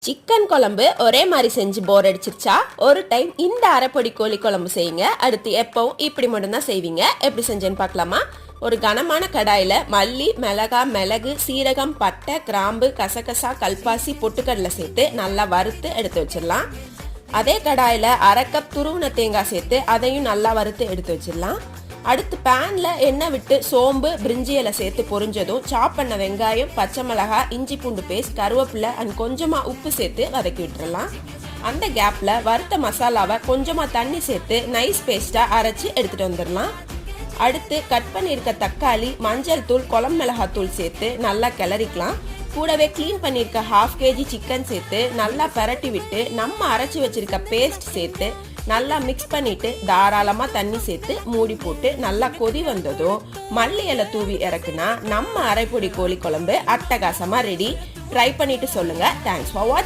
Chicken குழம்பு ஒரே மாதிரி செஞ்சு போர் அடிச்சிருச்சா ஒரு டைம் இந்த அரைப்பொடி கோழி குழம்பு செய்யுங்க. அடுத்து எப்பவும் இப்படி மட்டும்தான் செய்வீங்க. எப்படி செஞ்சேன்னு பார்க்கலாமா? ஒரு கனமான கடாயில் மல்லி, மிளகு, சீரகம், பட்டை, கிராம்பு, கசகசா, கல்பாசி, பொட்டுக்கடலை சேர்த்து நல்லா வறுத்து எடுத்து வச்சிடலாம். அதே கடாயில் அரை கப் துருவின தேங்காய் சேர்த்து அதையும் நல்லா வறுத்து எடுத்து வச்சிடலாம். அடுத்து பேன்ல எண்ணெய் விட்டு சோம்பு, பிரிஞ்சி இலை சேர்த்து பொரிஞ்சதும் சாப் பண்ண வெங்காயம், பச்சை மிளகாய், இஞ்சி பூண்டு பேஸ்ட், கருவேப்பிலை அண்ட் கொஞ்சமா உப்பு சேர்த்து வதக்கி விட்டுறலாம். அந்த கேப்ல வறுத்த மசாலாவை கொஞ்சமா தண்ணி சேர்த்து நைஸ் பேஸ்டா அரைச்சி எடுத்துட்டு வந்துடலாம். அடுத்து கட் பண்ணியிருக்க தக்காளி, மஞ்சள் தூள், குழம்பு மிளகாய் தூள் சேர்த்து நல்லா கிளறிக்கலாம். கூடவே கிளீன் பண்ணியிருக்க 1/2 kg சிக்கன் சேர்த்து நல்லா பரட்டி விட்டு நம்ம அரைச்சி வச்சிருக்க பேஸ்ட் சேர்த்து நல்லா மிக்ஸ் பண்ணிட்டு தாராளமா தண்ணி சேர்த்து மூடி போட்டு நல்லா கொதி வந்ததும் மல்லி இலை தூவி இறக்குனா நம்ம அரைப்பொடி கோழி குழம்பு அட்டகாசமா ரெடி. ட்ரை பண்ணிட்டு சொல்லுங்க. தேங்க்ஸ் ஃபார் வாட்சிங்.